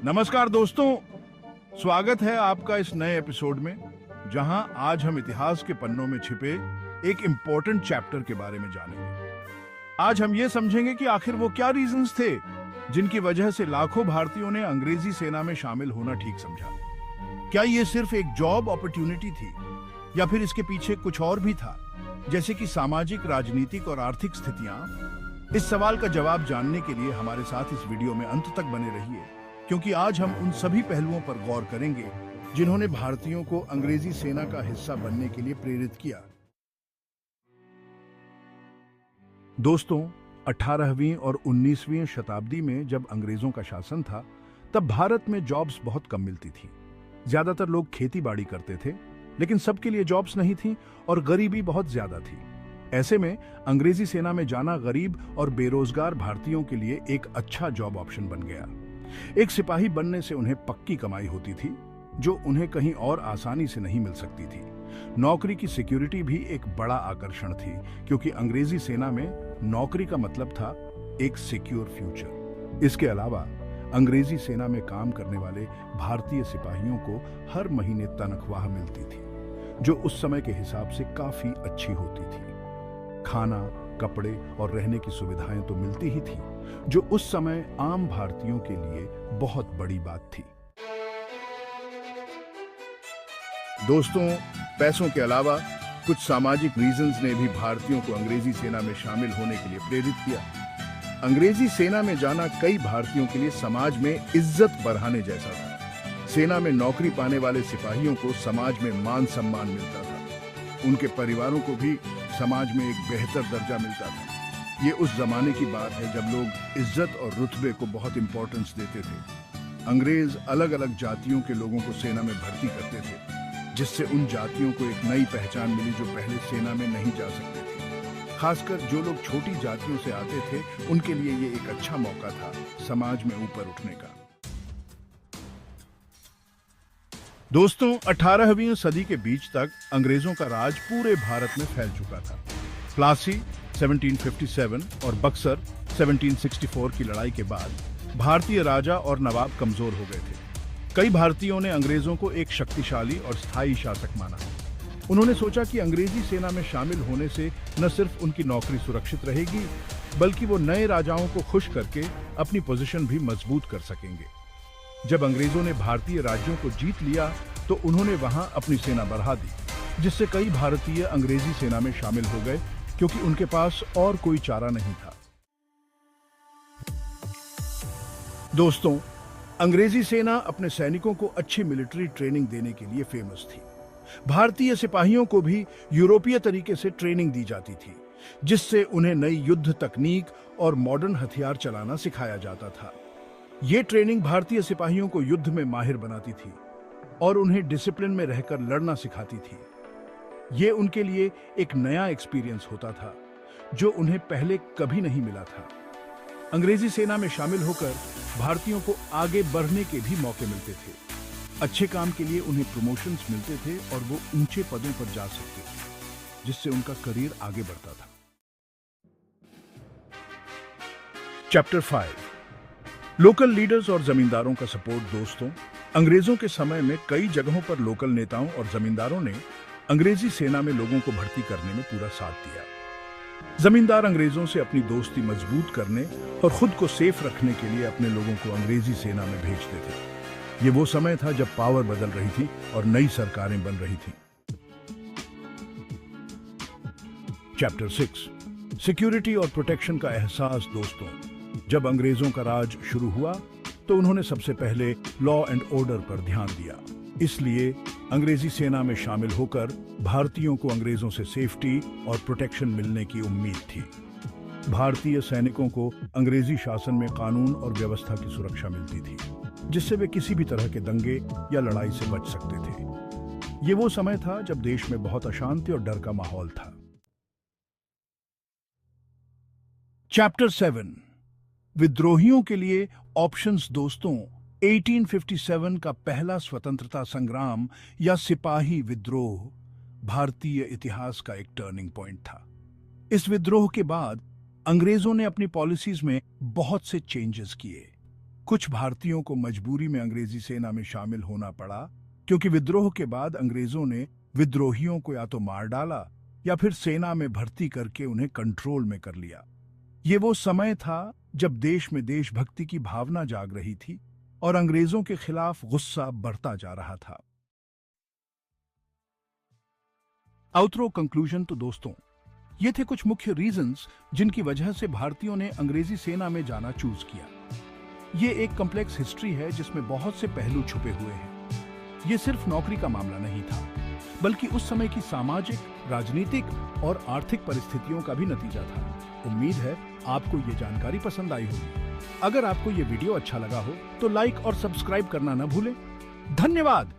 नमस्कार दोस्तों, स्वागत है आपका इस नए एपिसोड में, जहां आज हम इतिहास के पन्नों में छिपे एक इम्पोर्टेंट चैप्टर के बारे में जानेंगे। आज हम ये समझेंगे कि आखिर वो क्या रीजंस थे जिनकी वजह से लाखों भारतीयों ने अंग्रेजी सेना में शामिल होना ठीक समझा। क्या ये सिर्फ एक जॉब अपॉर्चुनिटी थी या फिर इसके पीछे कुछ और भी था, जैसे कि सामाजिक, राजनीतिक और आर्थिक स्थितियां? इस सवाल का जवाब जानने के लिए हमारे साथ इस वीडियो में अंत तक बने रहिए, क्योंकि आज हम उन सभी पहलुओं पर गौर करेंगे जिन्होंने भारतीयों को अंग्रेजी सेना का हिस्सा बनने के लिए प्रेरित किया। दोस्तों, 18वीं और 19वीं शताब्दी में जब अंग्रेजों का शासन था, तब भारत में जॉब्स बहुत कम मिलती थी। ज्यादातर लोग खेती बाड़ी करते थे, लेकिन सबके लिए जॉब्स नहीं थी और गरीबी बहुत ज्यादा थी। ऐसे में अंग्रेजी सेना में जाना गरीब और बेरोजगार भारतीयों के लिए एक अच्छा जॉब ऑप्शन बन गया। एक सिपाही बनने से उन्हें पक्की कमाई होती थी, जो उन्हें कहीं और आसानी से नहीं मिल सकती थी। नौकरी की सिक्योरिटी भी एक बड़ा आकर्षण थी, क्योंकि अंग्रेजी सेना में नौकरी का मतलब था एक सिक्योर फ्यूचर। इसके अलावा अंग्रेजी सेना में काम करने वाले भारतीय सिपाहियों को हर महीने तनख्वाह मिलती थी, जो उस समय के हिसाब से काफी अच्छी होती थी। खाना, कपड़े और रहने की सुविधाएं तो मिलती ही थी, जो उस समय आम भारतीयों के लिए बहुत बड़ी बात थी। दोस्तों, पैसों के अलावा कुछ सामाजिक रीजंस ने भी भारतीयों को अंग्रेजी सेना में शामिल होने के लिए प्रेरित किया। अंग्रेजी सेना में जाना कई भारतीयों के लिए समाज में इज्जत बढ़ाने जैसा था। सेना में नौकरी पाने वाले सिपाहियों को समाज में मान सम्मान मिलता था। उनके परिवारों को भी समाज में एक बेहतर दर्जा मिलता था। ये उस जमाने की बात है जब लोग इज्जत और रुतबे को बहुत इंपॉर्टेंस देते थे। अंग्रेज अलग अलग जातियों के लोगों को सेना में भर्ती करते थे, जिससे उन जातियों को एक नई पहचान मिली जो पहले सेना में नहीं जा सकते थे। खासकर जो लोग छोटी जातियों से आते थे, उनके लिए ये एक अच्छा मौका था समाज में ऊपर उठने का। दोस्तों, 18वीं सदी के बीच तक अंग्रेजों का राज पूरे भारत में फैल चुका था। प्लासी 1757 और बक्सर 1764 की लड़ाई के बाद भारतीय राजा और नवाब कमजोर हो गए थे। कई भारतीयों ने अंग्रेजों को एक शक्तिशाली और स्थायी शासक माना। उन्होंने सोचा कि अंग्रेजी सेना में शामिल होने से न सिर्फ उनकी नौकरी सुरक्षित रहेगी, बल्कि वो नए राजाओं को खुश करके अपनी पोजीशन भी मजबूत कर सकेंगे। जब अंग्रेजों ने भारतीय राज्यों को जीत लिया, तो उन्होंने वहां अपनी सेना बढ़ा दी, जिससे कई भारतीय अंग्रेजी सेना में शामिल हो गए, क्योंकि उनके पास और कोई चारा नहीं था। दोस्तों, अंग्रेजी सेना अपने सैनिकों को अच्छी मिलिट्री ट्रेनिंग देने के लिए फेमस थी। भारतीय सिपाहियों को भी यूरोपीय तरीके से ट्रेनिंग दी जाती थी, जिससे उन्हें नई युद्ध तकनीक और मॉडर्न हथियार चलाना सिखाया जाता था। ये ट्रेनिंग भारतीय सिपाहियों को युद्ध में माहिर बनाती थी और उन्हें डिसिप्लिन में रहकर लड़ना सिखाती थी। ये उनके लिए एक नया एक्सपीरियंस होता था, जो उन्हें पहले कभी नहीं मिला था। अंग्रेजी सेना में शामिल होकर भारतीयों को आगे बढ़ने के भी मौके मिलते थे। अच्छे काम के लिए उन्हें प्रमोशंस मिलते थे और वो ऊंचे पदों पर जा सकते थे, जिससे उनका करियर आगे बढ़ता था। चैप्टर 5, लोकल लीडर्स और जमींदारों का सपोर्ट। दोस्तों, अंग्रेजों के समय में कई जगहों पर लोकल नेताओं और जमींदारों ने अंग्रेजी सेना में लोगों को भर्ती करने में पूरा साथ दिया। जमींदार अंग्रेजों से अपनी दोस्ती मजबूत करने और खुद को सेफ रखने के लिए अपने लोगों को अंग्रेजी सेना में भेजते थे। ये वो समय था जब पावर बदल रही थी और नई सरकारें बन रही थी। चैप्टर 6, सिक्योरिटी और प्रोटेक्शन का एहसास। दोस्तों, जब अंग्रेजों का राज शुरू हुआ, तो उन्होंने सबसे पहले लॉ एंड ऑर्डर पर ध्यान दिया। इसलिए अंग्रेजी सेना में शामिल होकर भारतीयों को अंग्रेजों से सेफ्टी और प्रोटेक्शन मिलने की उम्मीद थी। भारतीय सैनिकों को अंग्रेजी शासन में कानून और व्यवस्था की सुरक्षा मिलती थी, जिससे वे किसी भी तरह के दंगे या लड़ाई से बच सकते थे। ये वो समय था जब देश में बहुत अशांति और डर का माहौल था। चैप्टर 7, विद्रोहियों के लिए ऑप्शंस। दोस्तों, 1857 का पहला स्वतंत्रता संग्राम या सिपाही विद्रोह भारतीय इतिहास का एक टर्निंग पॉइंट था। इस विद्रोह के बाद अंग्रेजों ने अपनी पॉलिसीज में बहुत से चेंजेस किए। कुछ भारतीयों को मजबूरी में अंग्रेजी सेना में शामिल होना पड़ा, क्योंकि विद्रोह के बाद अंग्रेजों ने विद्रोहियों को या तो मार डाला या फिर सेना में भर्ती करके उन्हें कंट्रोल में कर लिया। ये वो समय था जब देश में देशभक्ति की भावना जाग रही थी और अंग्रेजों के खिलाफ गुस्सा बढ़ता जा रहा था। Outro conclusion. तो दोस्तों, ये थे कुछ मुख्य रीजंस जिनकी वजह से भारतीयों ने अंग्रेजी सेना में जाना चूज किया। ये एक कॉम्प्लेक्स हिस्ट्री है जिसमें बहुत से पहलू छुपे हुए हैं। ये सिर्फ नौकरी का मामला नहीं था, बल्कि उस समय की सामाजिक, राजनीतिक और आर्थिक परिस्थितियों का भी नतीजा था। उम्मीद है आपको ये जानकारी पसंद आई होगी। अगर आपको ये वीडियो अच्छा लगा हो तो लाइक और सब्सक्राइब करना न भूलें। धन्यवाद।